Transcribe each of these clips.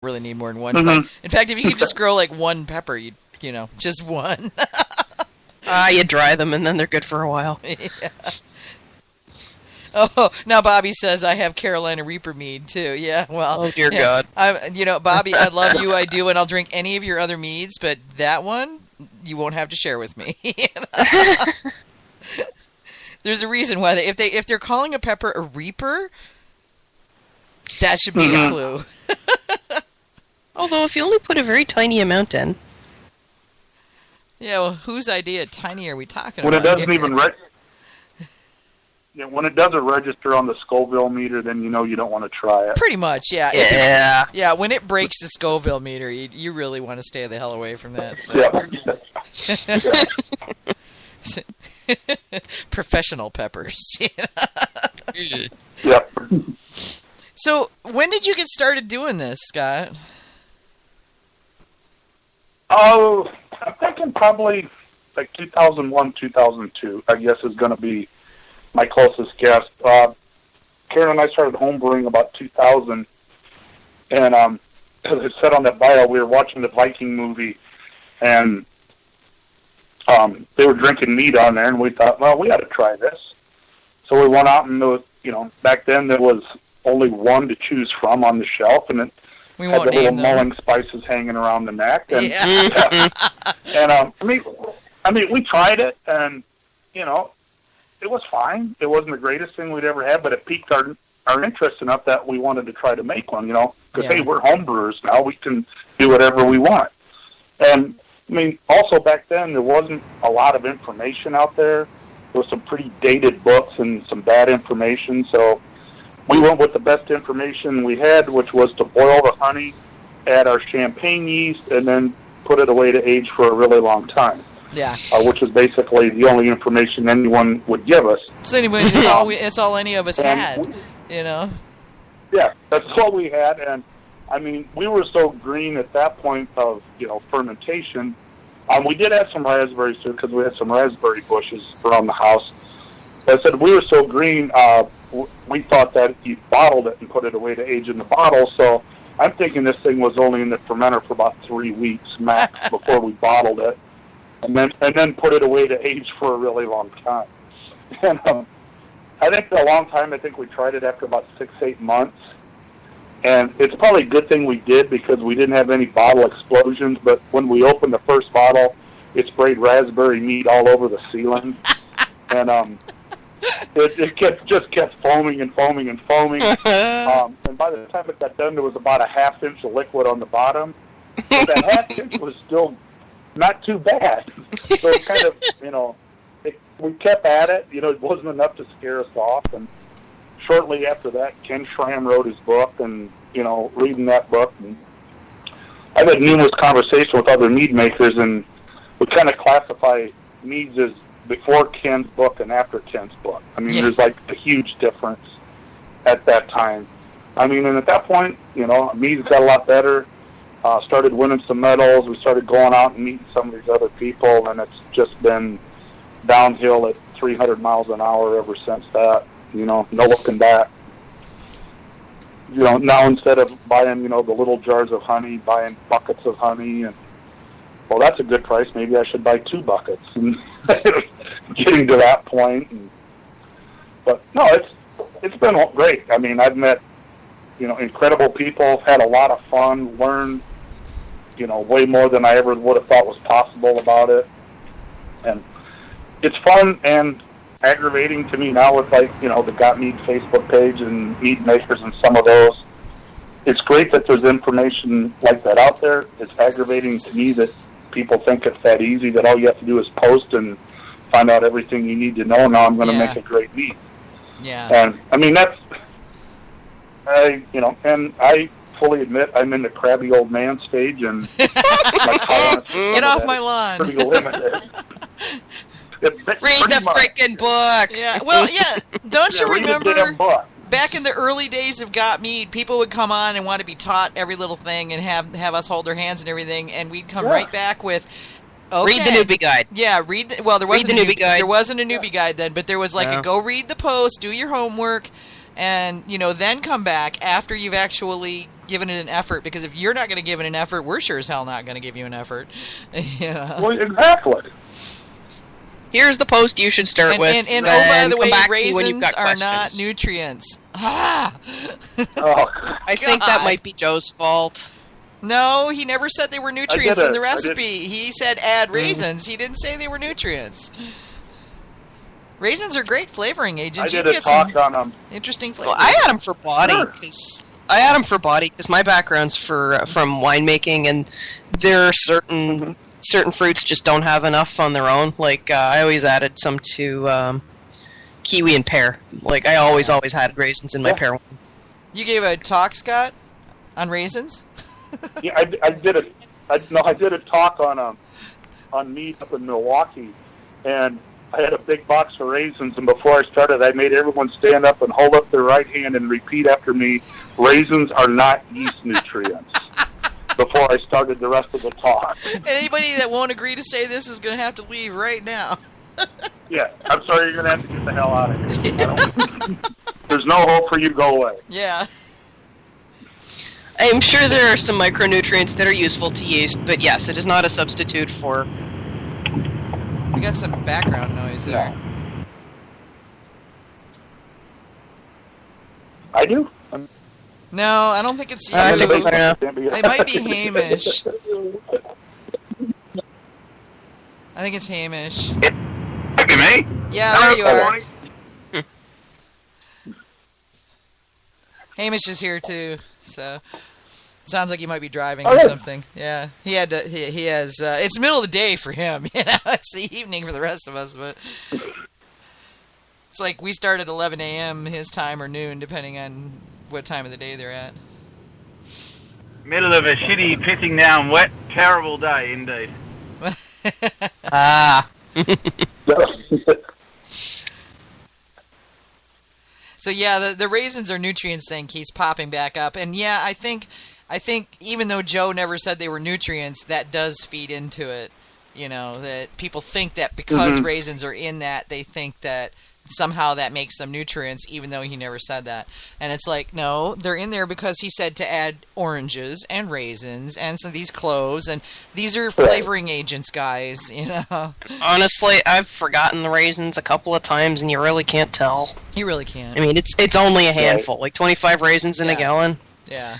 really need more than one. Mm-hmm. In fact, if you could just grow like one pepper, you know, just one. You dry them and then they're good for a while. Yeah. Oh, now Bobby says I have Carolina Reaper mead too. Yeah, well. Oh dear God. Bobby, I love you, I do, and I'll drink any of your other meads, but that one you won't have to share with me. There's a reason why if they're calling a pepper a Reaper, that should be a clue. Although if you only put a very tiny amount in. Yeah, well, whose idea tiny are we talking when about? When it doesn't even when it doesn't register on the Scoville meter, then you know you don't want to try it. Pretty much, yeah. Yeah. Yeah, when it breaks the Scoville meter, you really want to stay the hell away from that. So. Yeah. Professional peppers. Yep. So, when did you get started doing this, Scott? Oh, I'm thinking probably like 2001, 2002, I guess is going to be my closest guess. Karen and I started homebrewing about 2000, and as it said on that bio, we were watching the Viking movie, and they were drinking mead on there, and we thought, well, we ought to try this. So we went out, and there was, back then there was only one to choose from on the shelf, and it had the little mulling spices hanging around the neck. And, and we tried it, and, it was fine. It wasn't the greatest thing we'd ever had, but it piqued our interest enough that we wanted to try to make one, because, hey, we're homebrewers now. We can do whatever we want. And, also back then, there wasn't a lot of information out there. There was some pretty dated books and some bad information, so we went with the best information we had, which was to boil the honey, add our champagne yeast, and then put it away to age for a really long time. Yeah. Which is basically the only information anyone would give us. So anyway, it's all any of us had, Yeah, that's all we had, and we were so green at that point of, fermentation. We did have some raspberries too, because we had some raspberry bushes around the house. But I said we were so green, we thought that you bottled it and put it away to age in the bottle. So I'm thinking this thing was only in the fermenter for about 3 weeks max before we bottled it, and then put it away to age for a really long time. And I think a long time. I think we tried it after about 6-8 months. And it's probably a good thing we did, because we didn't have any bottle explosions. But when we opened the first bottle, it sprayed raspberry mead all over the ceiling. And it kept foaming and foaming and foaming. And by the time it got done, there was about a ½ inch of liquid on the bottom. But that ½ inch was still not too bad. So it kind of, we kept at it. It wasn't enough to scare us off. And shortly after that, Ken Schramm wrote his book, and, reading that book. And I've had numerous conversations with other mead makers, and we kind of classify meads as before Ken's book and after Ken's book. There's like a huge difference at that time. And at that point, meads got a lot better, started winning some medals. We started going out and meeting some of these other people, and it's just been downhill at 300 miles an hour ever since that. No looking back. Now instead of buying, the little jars of honey, buying buckets of honey, and, well, that's a good price. Maybe I should buy 2 buckets. And getting to that point. But, no, it's been great. I've met, incredible people, had a lot of fun, learned, way more than I ever would have thought was possible about it. And it's fun and aggravating to me now with, like, the Got Mead Facebook page and Meadmakers and some of those. It's great that there's information like that out there. It's aggravating to me that people think it's that easy, that all you have to do is post and find out everything you need to know. Now I'm going to make a great mead. Yeah. And, and I fully admit I'm in the crabby old man stage, and my tolerance get off my lawn. Pretty limited. Read the freaking book. Yeah. Well, don't you remember back in the early days of Got Mead, people would come on and want to be taught every little thing and have us hold their hands and everything, and we'd come right back with, okay. Read the newbie guide. Yeah, there wasn't a newbie guide. There wasn't a newbie guide then, but there was like a go read the post, do your homework, and then come back after you've actually giving it an effort, because if you're not going to give it an effort, we're sure as hell not going to give you an effort. Well, exactly. Here's the post you should start with. And oh, by the way, raisins are not nutrients. Ah! I think that might be Joe's fault. No, he never said they were nutrients in the recipe. He said add raisins. He didn't say they were nutrients. Raisins are great flavoring agents. I did a talk on them. Interesting flavors. Well, I add them for body because my background's from winemaking, and there are certain fruits just don't have enough on their own. Like I always added some to kiwi and pear. Like I always had raisins in my pear wine. You gave a talk, Scott, on raisins? Yeah, I did a talk on mead up in Milwaukee, and I had a big box of raisins, and before I started, I made everyone stand up and hold up their right hand and repeat after me, raisins are not yeast nutrients, before I started the rest of the talk. Anybody that won't agree to say this is going to have to leave right now. Yeah, I'm sorry, you're going to have to get the hell out of here. There's no hope for you, go away. Yeah. I'm sure there are some micronutrients that are useful to yeast, but yes, it is not a substitute for... We got some background noise there. I do? No, I don't think it's you. I think it might be Hamish. I think it's Hamish. It might be me. Yeah, there you are. Hamish is here too, so sounds like he might be driving or something. Yeah, he had to. He has. It's middle of the day for him. It's the evening for the rest of us, but it's like we start at 11 a.m. his time or noon, depending on what time of the day they're at. Middle of a shitty, pissing down, wet, terrible day, indeed. So yeah, the raisins are nutrients thing keeps popping back up, and yeah, I think even though Joe never said they were nutrients, that does feed into it. You know, that people think that because raisins are in that, they think that somehow that makes them nutrients, even though he never said that. And it's like, no, they're in there because he said to add oranges and raisins and some of these cloves, and these are flavoring agents, guys, you know. Honestly, I've forgotten the raisins a couple of times, and you really can't tell. You really can't. I mean, it's only a handful, like 25 raisins in a gallon. Yeah.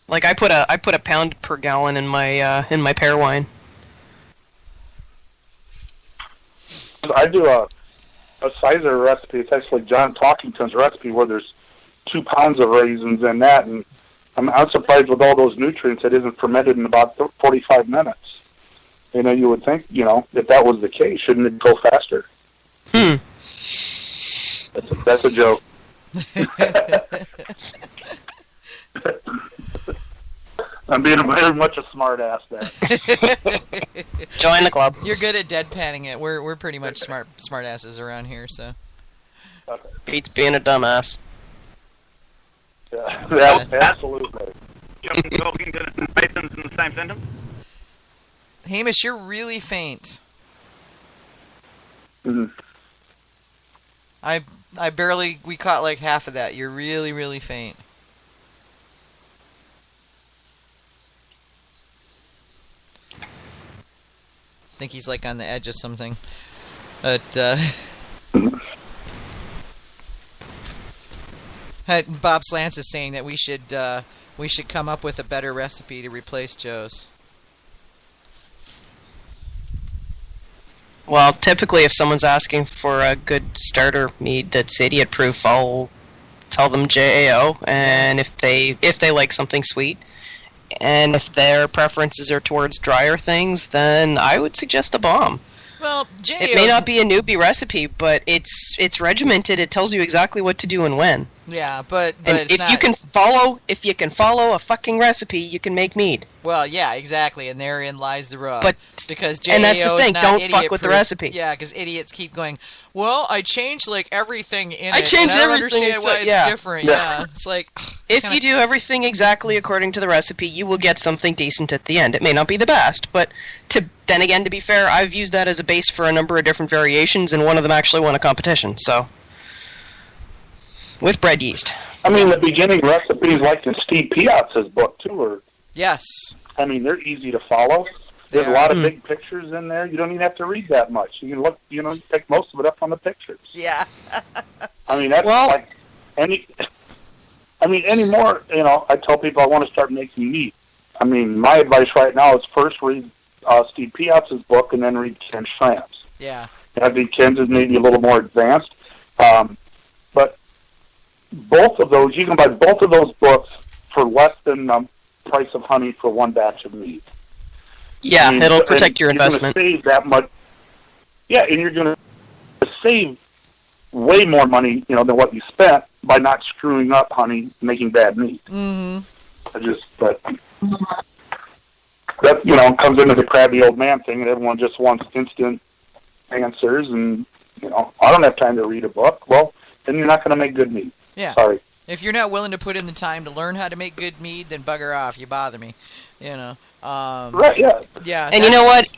Like I put a pound per gallon in my pear wine. I do a Sizer recipe. It's actually John Talkington's recipe where there's 2 pounds of raisins in that, and I'm surprised with all those nutrients it isn't fermented in about 45 minutes. You know, you would think, you know, if that was the case, shouldn't it go faster? That's a joke. I'm being very much a smart ass there. Join the club. You're good at deadpanning it. We're pretty much smart asses around here, so. Okay. Beats being a dumbass. Yeah, absolutely. Talking to the raisins in the same sentence? Hamish, you're really faint. Mm-hmm. We caught like half of that. You're really, really faint. I think he's like on the edge of something. But Bob Slants is saying that we should come up with a better recipe to replace Joe's. Well, typically if someone's asking for a good starter mead that's idiot proof, I'll tell them JAO, and if they like something sweet, and if their preferences are towards drier things, then I would suggest a bomb. Well, JAO... It may not be a newbie recipe, but it's regimented. It tells you exactly what to do and when. Yeah, but if you can follow a fucking recipe, you can make mead. Well, yeah, exactly, and therein lies the rub. But because JAO and that's the thing, is not don't idiot fuck with the proof. recipe. Yeah, because idiots keep going, well, I changed like everything in it. I changed and I don't everything understand why except- it's different. Yeah, it's like If you do everything exactly according to the recipe, you will get something decent at the end. It may not be the best, but to be fair, I've used that as a base for a number of different variations, and one of them actually won a competition, so with bread yeast. I mean, the beginning recipes, like in Steve Piazza's book, too, are... Yes. I mean, they're easy to follow. There's a lot of big pictures in there. You don't even have to read that much. You can look, you pick most of it up on the pictures. Yeah. I mean, that's like anymore, I tell people I want to start making meat. I mean, my advice right now is first read Steve Piazza's book and then read Ken Schramm's. Yeah. I think Ken's is maybe a little more advanced. But both of those, you can buy both of those books for less than the price of honey for one batch of meat. Yeah, it'll protect your investment. You're going to save that much. Yeah, and you're going to save way more money, than what you spent by not screwing up honey, making bad meat. Mm-hmm. That comes into the crabby old man thing, and everyone just wants instant answers, and I don't have time to read a book. Well, then you're not going to make good meat. Yeah. Sorry. If you're not willing to put in the time to learn how to make good mead, then bugger off. You bother me. Right, yeah. Yeah. And you know what?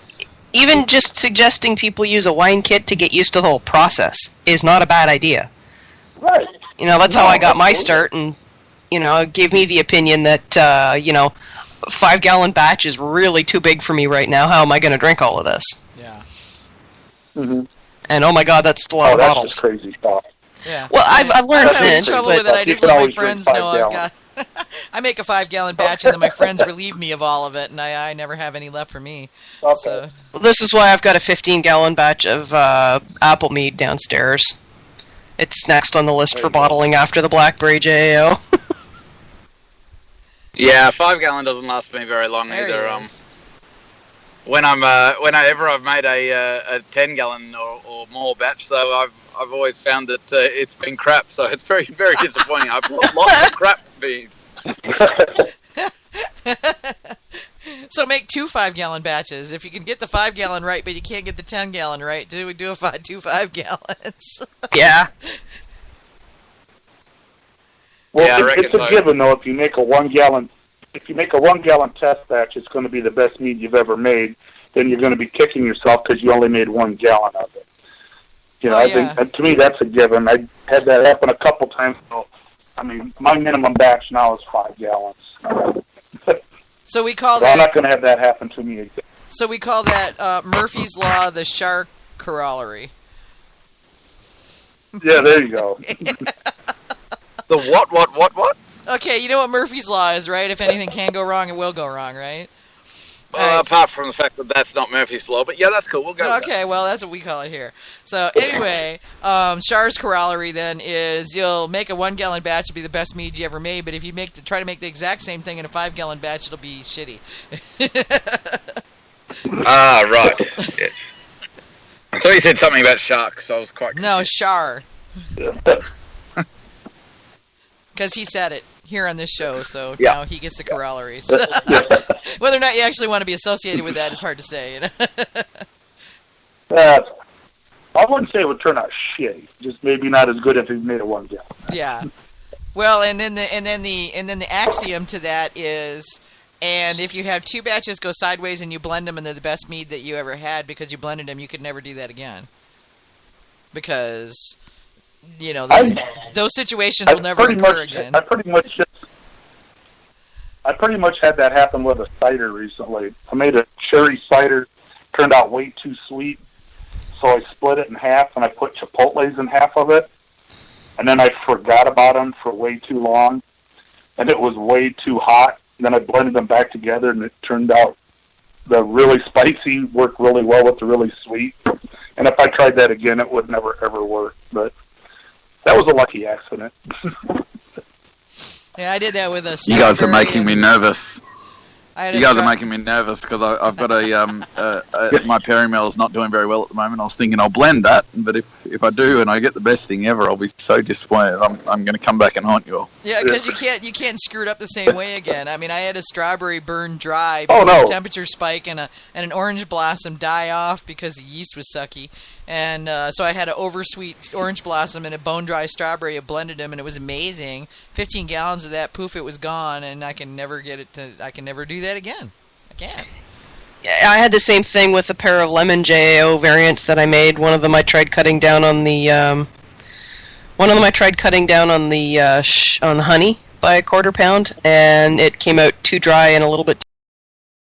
Even just suggesting people use a wine kit to get used to the whole process is not a bad idea. Right. That's how I got my start, and, it gave me the opinion that, 5-gallon batch is really too big for me right now. How am I going to drink all of this? Yeah. Mm-hmm. And, oh my god, that's a lot of bottles. That's just crazy stuff. Yeah. Well, I've learned since, trouble but... with it. I just let my friends know I've got... I make a 5-gallon batch, and then my friends relieve me of all of it, and I never have any left for me. Okay. So. Well, this is why I've got a 15-gallon batch of apple mead downstairs. It's next on the list for bottling after the blackberry JAO. Yeah, 5-gallon doesn't last me very long either. Whenever I've made a 10-gallon or more batch, so I've always found that it's been crap. So it's very, very disappointing. I've lots of crap mead. So make 2 5-gallon batches. If you can get the 5-gallon right, but you can't get the 10-gallon right, do 2 5-gallons. Yeah. Well, yeah, it's a given though. If you make a 1-gallon test batch, it's going to be the best mead you've ever made. Then you're going to be kicking yourself because you only made 1 gallon of it. I think to me that's a given. I had that happen a couple times. So, I mean, my minimum batch now is 5 gallons. So we call that. I'm not going to have that happen to me again. So we call that Murphy's Law, the Schaar corollary. Yeah, there you go. The what? Okay, you know what Murphy's Law is, right? If anything can go wrong, it will go wrong, right? Apart from the fact that that's not Murphy's Law, but yeah, that's cool. We'll go with that. Well, that's what we call it here. So anyway, Schaar's corollary then is you'll make a 1-gallon batch to be the best mead you ever made, but if you try to make the exact same thing in a 5-gallon batch, it'll be shitty. Right. Yes. I thought you said something about sharks, so I was quite confused. No, Schaar. Because he said it here on this show, so now he gets the corollaries. Whether or not you actually want to be associated with that is hard to say. I wouldn't say it would turn out shitty. Just maybe not as good if he made a 1 gallon. Yeah. Well, and then the axiom to that is, and if you have 2 batches go sideways and you blend them and they're the best mead that you ever had because you blended them, you could never do that again. Because those situations will never occur again. I pretty much had that happen with a cider recently. I made a cherry cider, turned out way too sweet, so I split it in half and I put chipotles in half of it, and then I forgot about them for way too long, and it was way too hot. And then I blended them back together, and it turned out the really spicy worked really well with the really sweet. And if I tried that again, it would never ever work. But that was a lucky accident. Yeah, I did that with a You guys are making me nervous. Are making me nervous because I've got my Perry-Mill is not doing very well at the moment. I was thinking I'll blend that, but if I do and I get the best thing ever, I'll be so disappointed. I'm going to come back and haunt you all. Yeah, because you can't screw it up the same way again. I mean, I had a strawberry burn dry because of a temperature spike and an orange blossom die off because the yeast was sucky. And so I had an oversweet orange blossom and a bone-dry strawberry. I blended them, and it was amazing. 15 gallons of that, poof, it was gone, and I can never do that again. I can't. Yeah, I had the same thing with a pair of lemon JAO variants that I made. One of them I tried cutting down on the One of them I tried cutting down on the honey by a 1/4 pound, and it came out too dry and a little bit